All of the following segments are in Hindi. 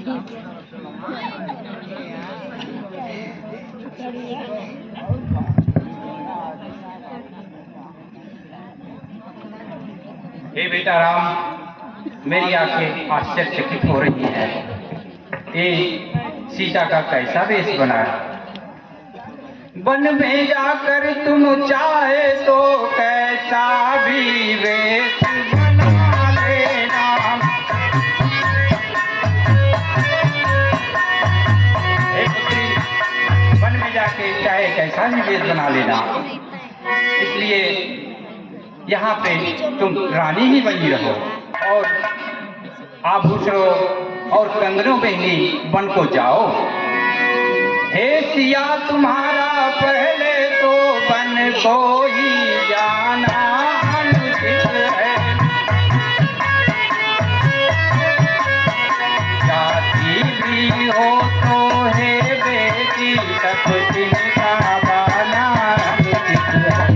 हे बेटा राम, मेरी आंखें आश्चर्यचकित हो रही हैं। ये सीता का कैसा वेश बना है? वन में जाकर तुम चाहे तो कैसा भी वेश बना लेना। हे पुत्री, वन में जाके चाहे कैसा भी वेश बना लेना, इसलिए यहाँ पे तुम रानी ही बनी रहो और आभूषणों और कंगनों में ही वन को जाओ। हे सिया, तुम्हारा पहले तो वन को ही जाना अनुचित है। जाती भी हो तो हे बेटी, तब चिंता बाना अनुचित है।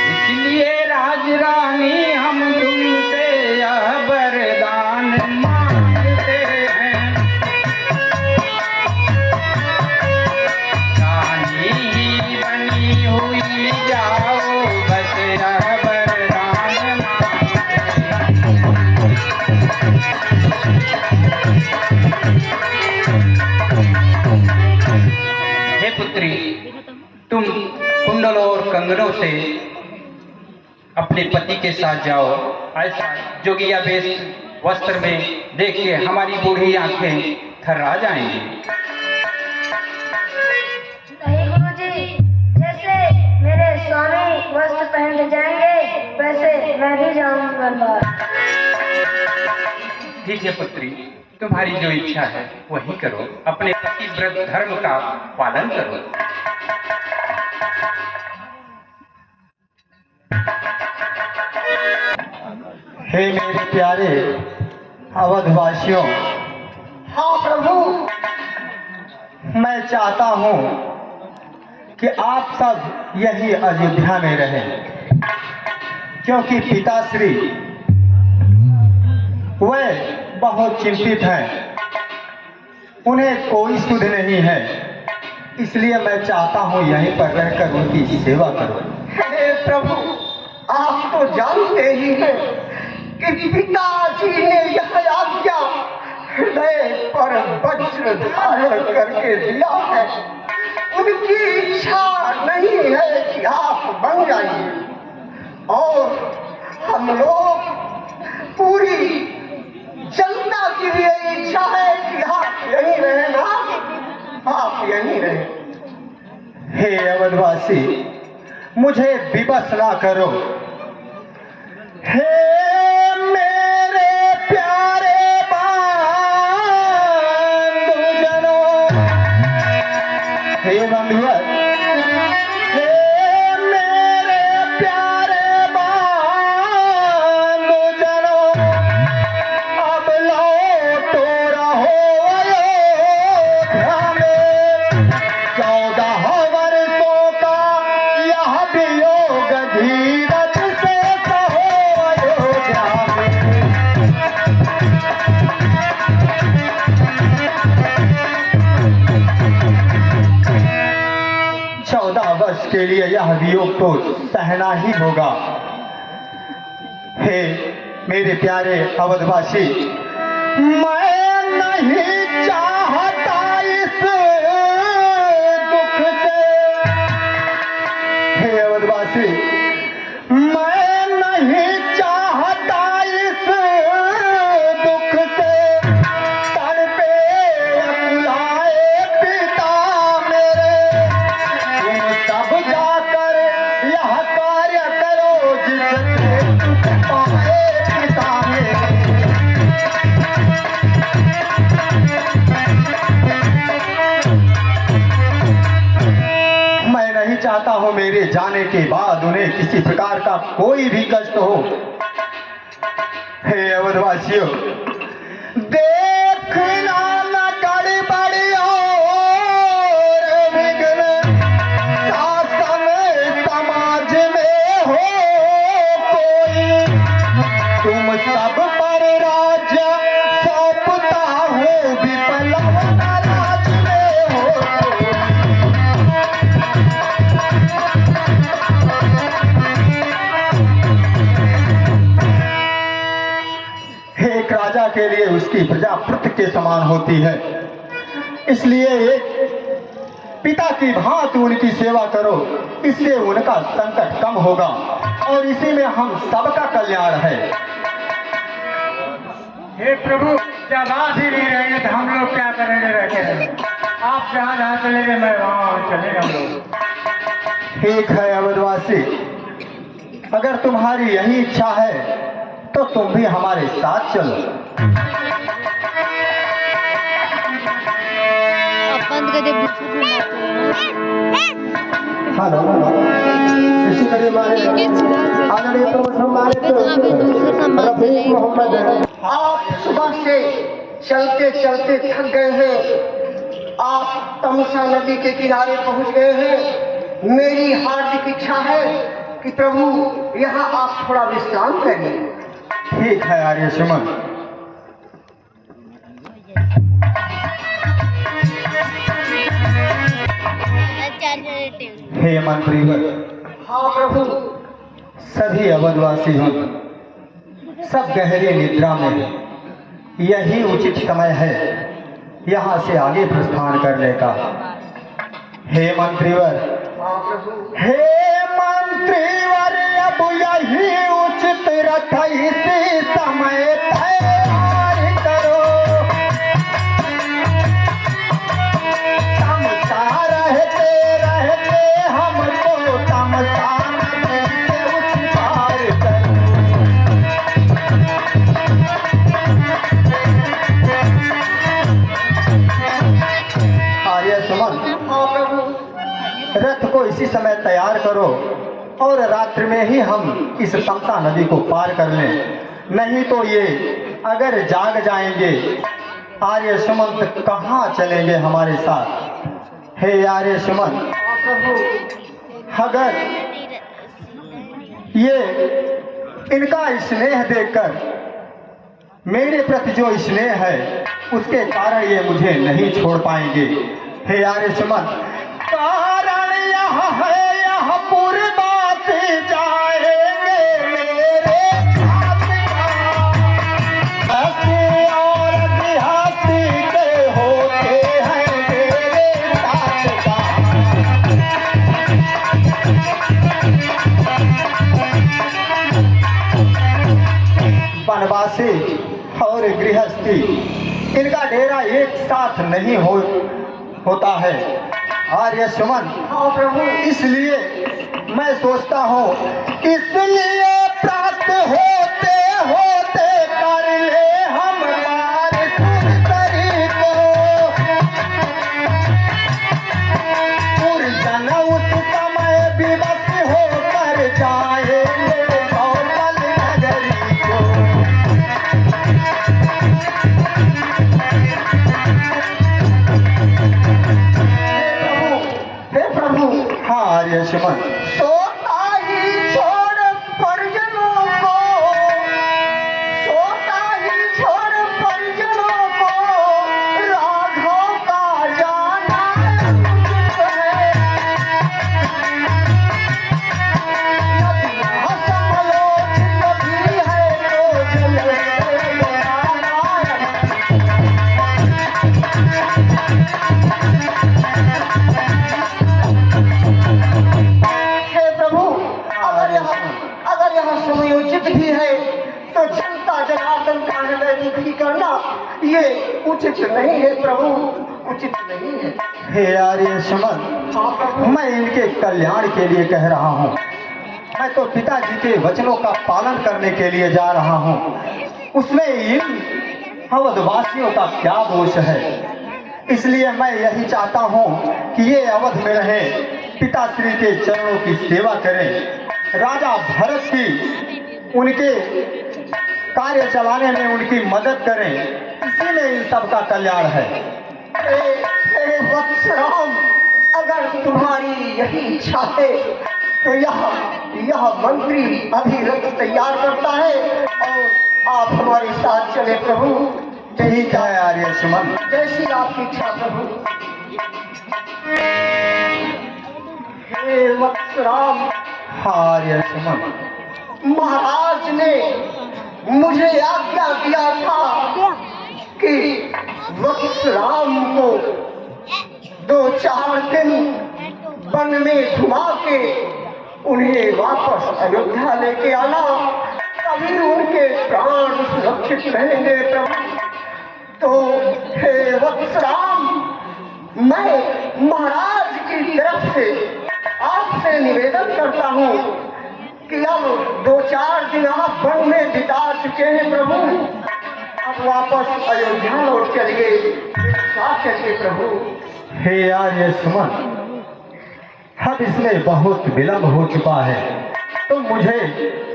इसलिए राज रानी, हम तुमसे यह वरदान मांगते हैं। रानी ही बनी हुई जाओ, बस यह वरदान मांगते। हे पुत्री, तुम कुंडलों और कंगनों से अपने पति के साथ जाओ। ऐसा जोगिया वेश वस्त्र में देख के हमारी बूढ़ी आंखें थर्रा जाएंगी। नहीं गुरुजी, जैसे मेरे स्वामी वस्त्र पहन के जाएंगे वैसे मैं भी जाऊंगी वनवास। ठीक है पुत्री, तुम्हारी जो इच्छा है वही करो। अपने पतिव्रत धर्म का पालन करो। हे मेरे प्यारे अवधवासियों, हाँ प्रभु, मैं चाहता हूँ कि आप सब यही अयोध्या में रहें, क्योंकि पिताश्री वे बहुत चिंतित हैं, उन्हें कोई सुध नहीं है। इसलिए मैं चाहता हूँ यहीं पर रहकर उनकी सेवा करूँ। हे प्रभु, आप तो जानते ही हैं कि पिताजी ने यह आज्ञा हृदय पर वज्र धारण करके दिया है। उनकी इच्छा नहीं है कि आप बन जाइए, और हम लोग पूरी जनता की भी इच्छा है कि आप यहीं रहे ना, आप यहीं रहे। हे अवधवासी, मुझे विवश ना करो। हे मेरे प्यारे बंधुजनों, हे बंधुवर, हे मेरे प्यारे बंधुजनों, अब लौटो रहो अयोध्या में। 14 वर्षों का यह वियोग धीरज से सहो अयोध्या में। 14 वर्ष के लिए यह वियोग तो सहना ही होगा। हे मेरे प्यारे अवधवासी, मैं नहीं चाहता इस दुख से। हे अवधवासी, मैं नहीं चाहता इस दुख से। तड़पे अकुलाए पिता मेरे, तुम सब जाकर यह कार्य करो जिससे सुख पाए पिता मेरे। मैं नहीं चाहता हूं मेरे जाने के बाद उन्हें किसी प्रकार का कोई भी कष्ट हो। हे अवधवासियों, देखना न गड़बड़ी और विघ्न शासन समाज में हो के लिए उसकी प्रजा पुत्र के समान होती है। इसलिए एक पिता की भांति उनकी सेवा करो, इससे उनका संकट कम होगा और इसी में हम सबका कल्याण है। हे प्रभु, जब आप ही नहीं रहेंगे तो हम लोग क्या करेंगे रह के? आप जहाँ जहाँ चलेंगे मैं वहाँ चलेंगे हम लोग। ठीक है अवधवासी, अगर तुम्हारी यही इच्छा है तो तुम भी हमारे साथ चलो। बंद कर दे। हेलो इसी तरह आदरणीय मोहम्मद, आप सुबह से चलते चलते थक गए हैं। आप तमसा नदी के किनारे पहुंच गए हैं। मेरी हार्दिक इच्छा है कि प्रभु यहाँ आप थोड़ा विश्राम करिए। ठीक है आर्य सुमन। हे मंत्रीवर, हाँ प्रभु। सभी अवधवासी हम सब गहरी निद्रा में, यही उचित समय है यहाँ से आगे प्रस्थान करने का। हे मंत्रीवर, हाँ प्रभु। हे मंत्रीवर, अब यही उचित रथ इसी समय तैयार करो। तमसा रहते रहते हमको तमसा नदी से उस पार करो। आर्य सुमन, हाँ प्रभु। रथ को इसी समय तैयार करो और रात्रि में ही हम इस तमसा नदी को पार कर लें, नहीं तो ये अगर जाग जाएंगे आर्य सुमन तो कहाँ चलेंगे हमारे साथ। हे आर्य सुमन, हाँ प्रभु। अगर ये इनका स्नेह देखकर मेरे प्रति जो स्नेह है उसके कारण ये मुझे नहीं छोड़ पाएंगे। हे आर्य सुमन, कारण यह है यह पूर्वा से जाएंगे मेरे साथ हंसी और देहाती के होते हैं मेरे साथ। वनवासी और गृहस्थी इनका डेरा एक साथ नहीं होता है आर्य सुमन। हाँ प्रभु। इसलिए मैं सोचता हूँ, इसलिए प्राप्त होते होते कर ले हम पार सुंदरी को। पुरजन उस समय विवश होकर जाएंगे कौशल नगरी को। हे प्रभु। हाँ आर्य सुमन, सोता ही छोड़ परिजनों को, सोता ही छोड़ परिजनों को, राघव का जाना उचित है। नदियाँ समलोचित भी है तो जले नारायण। हे प्रभु, अगर यह समयोचित भी है तो जनता जनार्दन का हृदय दुखी करना ये उचित नहीं है प्रभु, उचित नहीं है। हे आर्य सुमन, हाँ प्रभु। मैं इनके कल्याण के लिए कह रहा हूँ। मैं तो पिताजी के वचनों का पालन करने के लिए जा रहा हूँ। उसमें इन अवधवासियों का क्या दोष है? इसलिए मैं यही चाहता हूँ कि ये अवध में रहे, पिताश्री के चरणों की सेवा करें, राजा भरत की उनके कार्य चलाने में उनकी मदद करें। इसी में इन सबका कल्याण है। हे वत्सराम, अगर तुम्हारी यही इच्छा है तो यह मंत्री अभी रथ तैयार करता है और आप हमारे साथ चले प्रभु। ठीक है आर्य सुमन, जैसी आपकी इच्छा प्रभु। हे वत्सराम, हाँ आर्य सुमन, महाराज ने मुझे आज्ञा दिया था कि वत्स राम को 2-4 दिन वन में घुमा के उन्हें वापस अयोध्या लेके आना, तभी उनके प्राण सुरक्षित रहेंगे प्रभु। तो हे वत्स राम, मैं महाराज की तरफ से आपसे निवेदन करता हूँ कि अब 2-4 दिन आप वन में बिता चुके हैं प्रभु, अब वापस अयोध्या लौट चलिए, साथ चलिए प्रभु। हे आर्य सुमन, अब इसमें बहुत विलंब हो चुका है। तुम मुझे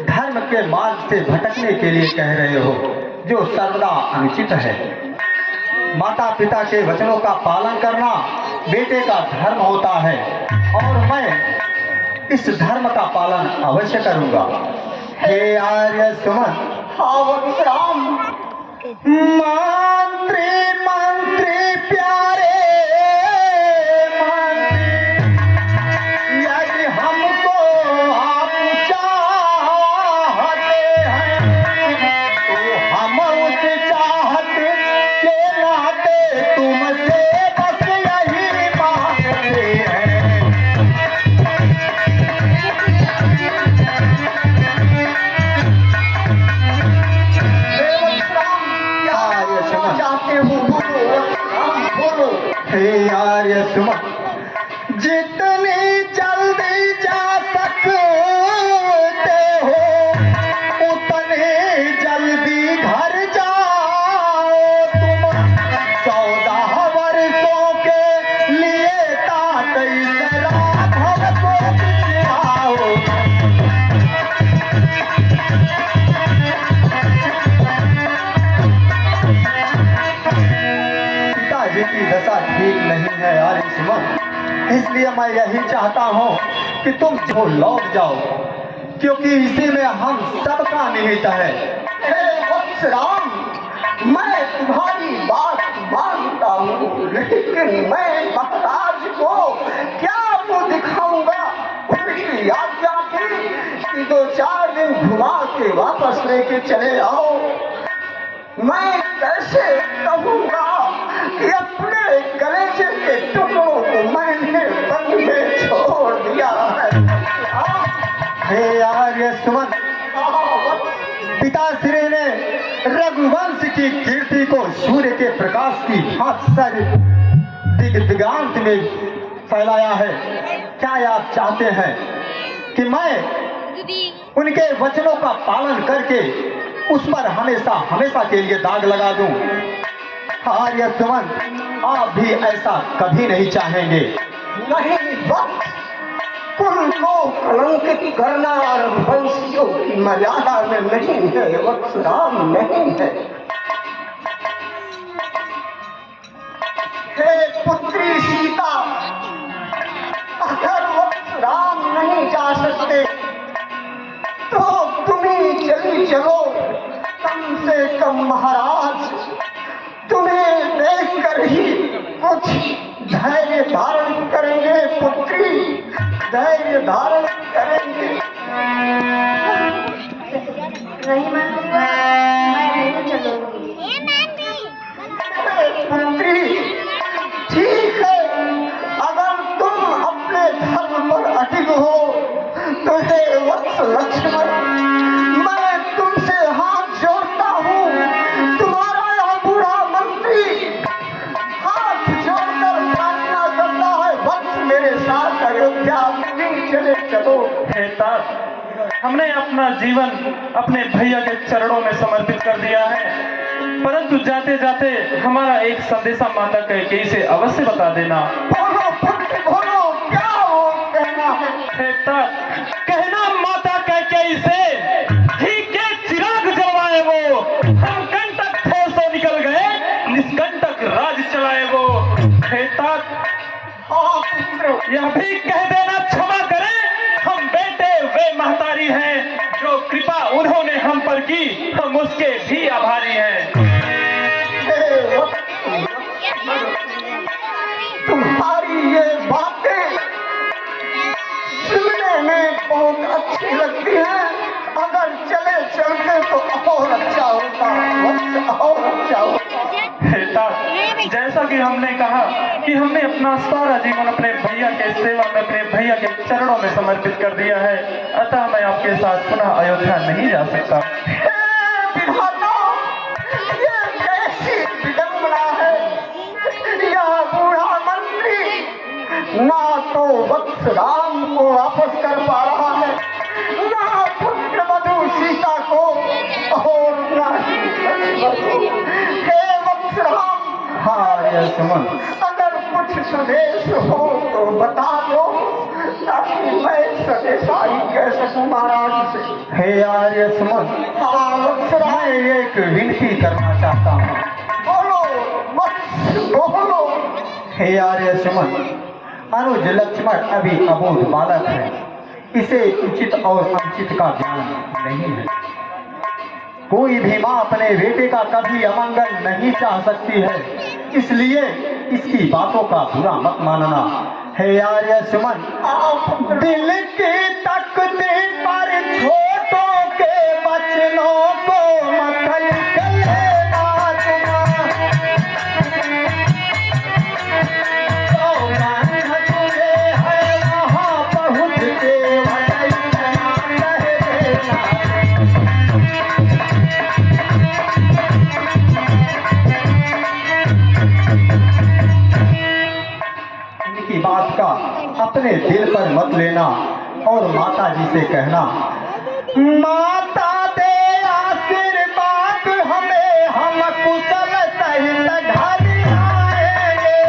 धर्म के मार्ग से भटकने के लिए कह रहे हो, जो सर्वदा अनुचित है। माता पिता के वचनों का पालन करना बेटे का धर्म होता है, और मैं इस धर्म का पालन अवश्य करूंगा। हे आर्य सुमन, हाँ वत्स राम, मंत्री मंत्री प्यारे मंत्री, यदि हमको आप चाहते हैं तो हम उस चाहत के नाते तुमसे बस यही मांगते हैं। चाहते हो बोलो। हे आर्य सुमन, जितनी जल्दी जा सकते हो उतने जल्दी घर जाओ। तुम 14 वर्षों के लिए तातई राघव को बिछाओ। पिताजी की दशा ठीक नहीं है आर्य सुमन, इसलिए मैं यही चाहता हूँ कि तुम जो लौट जाओ, क्योंकि इसी में हम सबका निहित है। हे वत्स राम, मैं तुम्हारी बात मानता हूँ, लेकिन मैं महाराज को क्या मुँह दिखाऊंगा? उनकी आज्ञा थी कि 2-4 दिन घुमा के वापस लेके चले आओ। मैं कैसे कहूँगा कि अपने कलेजे के टुकड़ों को मैंने वन में छोड़ दिया है? हे आर्य सुमन, पिताश्री ने रघुवंश की कीर्ति को सूर्य के प्रकाश की भांति दिगंत में फैलाया है। क्या आप चाहते हैं कि मैं उनके वचनों का पालन करके उस पर हमेशा हमेशा के लिए दाग लगा दूं? आर्य सुमन, आप भी ऐसा कभी नहीं चाहेंगे। नहीं वत्स, कुल को कलंकित करना रघुवंशियों की मर्यादा में नहीं है वत्स राम, नहीं है। हे पुत्री सीता, अगर वत्स राम नहीं जा सकते तो तुम ही चली चलो। कम से कम महाराज तुम्हें देखकर ही कुछ धैर्य धारण करेंगे पुत्री, धैर्य धारण करेंगे। नहीं मानूंगा, मैं नहीं चलूंगी। पुत्री, ठीक है, अगर तुम अपने धर्म पर अडिग हो तो हे वत्स लक्ष्मण, मैं तुमसे हाथ जोड़ता हूँ। तुम्हारा यह बूढ़ा मंत्री हाथ जोड़कर प्रार्थना करता है, वत्स मेरे साथ अयोध्या में चले चलो। हे तात, हमने अपना जीवन अपने भैया के चरणों में समर्पित कर दिया है, परंतु जाते जाते हमारा एक संदेशा माता कैकेयी से अवश्य बता देना। बोलो पुत्र बोलो, क्या हो कहना है? हे तात, कहना माता कैकेयी से ही के चिराग जलवाए वो, हम कंटक थे सो निकल गए, निष्कंटक राज चलाए वो। हे तात, हाँ पुत्र, यह भी कह देना क्षमा करें, हम बेटे वे महतारी हैं, जो कृपा उन्होंने हम पर की, हम उसके भी आभारी हैं। तुम्हारी ये बातें सुनने में बहुत अच्छी लगती हैं, अगर चले चलते तो और कि हमने कहा कि हमने अपना सारा जीवन अपने भैया के सेवा में, अपने भैया के चरणों में समर्पित कर दिया है, अतः मैं आपके साथ पुनः अयोध्या नहीं जा सकता। विधाता, ये कैसी विडंबना है। यह बूढ़ा मंत्री ना तो वत्स राम को वापस कर पा रहा है, ना पुत्र वधु सीता को, और ना ही लक्ष्मण को। हे वत्स राम, आर्य सुमन, अगर कुछ संदेश हो तो बता दो, ताकि मैं संदेशाई कह सकूं महाराज से। हे आर्य सुमन, हाँ वत्स राम, मैं एक विनती करना चाहता हूँ। बोलो वत्स, बोलो। हे आर्य सुमन, अनुज लक्ष्मण अभी अबोध बालक है, इसे उचित और अनुचित का ज्ञान नहीं है। कोई भी माँ अपने बेटे का कभी अमंगल नहीं चाह सकती है, इसलिए इसकी बातों का बुरा मत मानना। हे आर्य सुमन, दिल की तकदीर पर छोटों के बचनों को मत निकलना तुम। तो मन तुझे है वहाँ पहुँच के वचन कह देना। इनकी बात का अपने दिल पर मत लेना और माता जी से कहना, माता दे आशीर्वाद हमें, हम कुशल सहित घर आएंगे।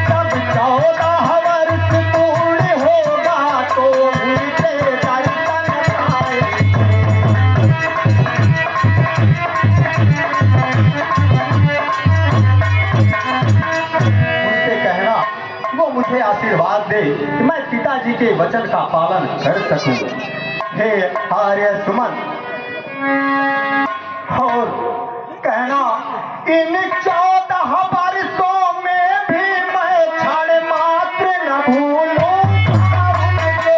जब 14 वर्ष पूर्ण होगा तो उनके दर्शन आएंगे। उनसे कहना वो मुझे आशीर्वाद दे कि मैं पिताजी के वचन का पालन कर सकूं। हे आर्य सुमन, और कहना इन 14 वर्षों में भी मैं क्षण मात्र न भूलूंगा उनको।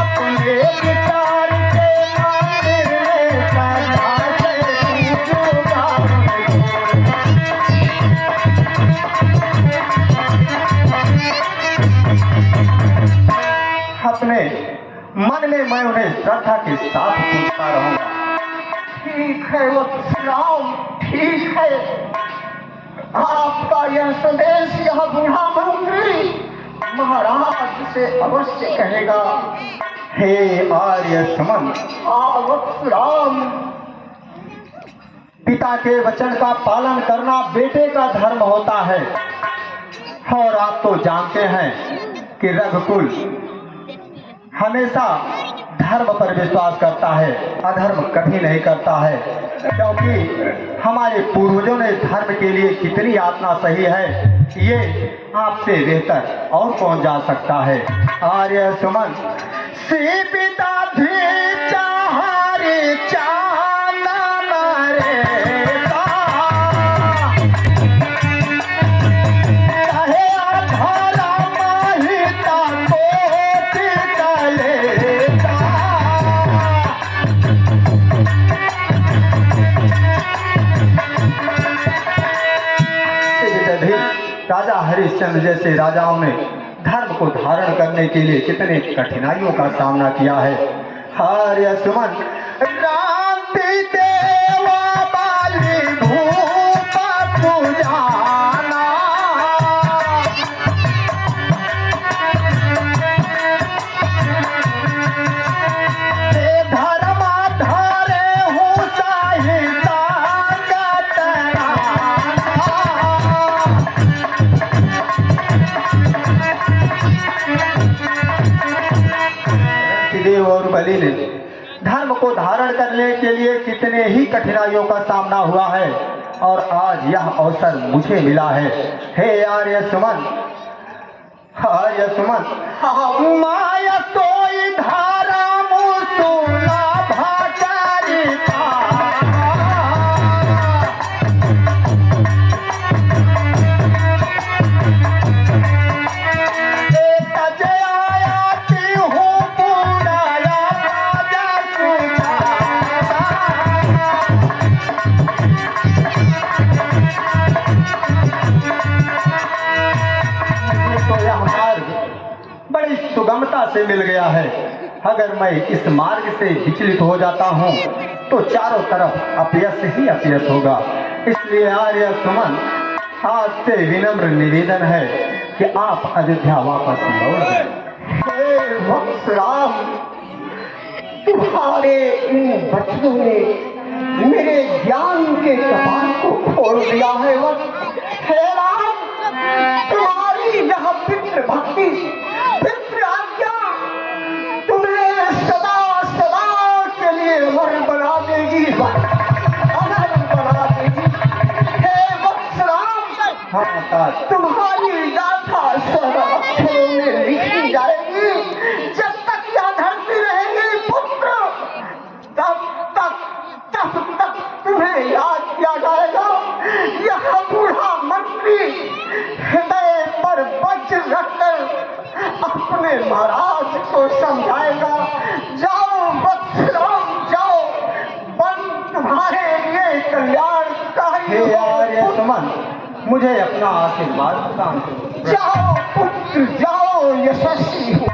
अपने विचार के मंदिर में सदा से पूजूंगा उनको। अपने मन में मैं उन्हें श्रद्धा के साथ पूछता रहूंगा। ठीक है वत्स राम, ठीक है। आपका यह संदेश यह बूढ़ा मंत्री महाराज से अवश्य कहेगा। हे आर्य सुमन, वत्स राम, पिता के वचन का पालन करना बेटे का धर्म होता है, और आप तो जानते हैं कि रघुकुल हमेशा धर्म पर विश्वास करता है, अधर्म कभी नहीं करता है, क्योंकि हमारे पूर्वजों ने धर्म के लिए कितनी यातना सही है, ये आपसे बेहतर और कौन जा सकता है। आर्य सुमन, सीता धी चाहारी चांदन रेता, कहे अधरा महिता कोटि कलेता। राजा हरिश्चंद्र जैसे राजाओं ने धर्म को धारण करने के लिए कितने कठिनाइयों का सामना किया है। आर्य सुमन, रामती देवा बाली भूप पूजाना, धर्म धारे हूँ साहिता कतना। देव और बलि ने धर्म को धारण करने के लिए कितने ही कठिनाइयों का सामना हुआ है, और आज यह अवसर मुझे मिला है। हे आर्य सुमन, आर्य सुमन, माया सोई धारा मुसुला भाचारिता, आयाती हूँ पुराया राजा सुझा। सुगमता से मिल गया है। अगर मैं इस मार्ग से विचलित हो जाता हूँ तो चारों तरफ अपयश ही अपयश होगा। इसलिए आर्य सुमन, आपसे विनम्र निवेदन है कि आप अयोध्या वापस लौट जाएं। हे वत्सराम, तुम्हारे इन बचनों ने मेरे ज्ञान के कपाट को खोल दिया है। हे राम, तुम्हारी यह पितृ भक्ति, पितृ आज्ञा तुम्हें सदा सदा के लिए वर बना देगी, अमर बना देगी। हे वत्सराम, हाँ माता, तुम्हारी गाथा सदा अक्षरों में लिखी जाएगी। जब तक यह धरती रहेगी पुत्र, तब तक तुम्हें याद किया जाएगा। यह बूढ़ा मंत्री हृदय पर वज्र रखकर अपने महाराज को समझाएगा। जाओ वत्सराम, जाओ, वन तुम्हारे लिए कल्याणकारी हे हो। आर्य सुमन, मुझे अपना आशीर्वाद प्रदान करो। जाओ पुत्र, जाओ, यशस्वी हो।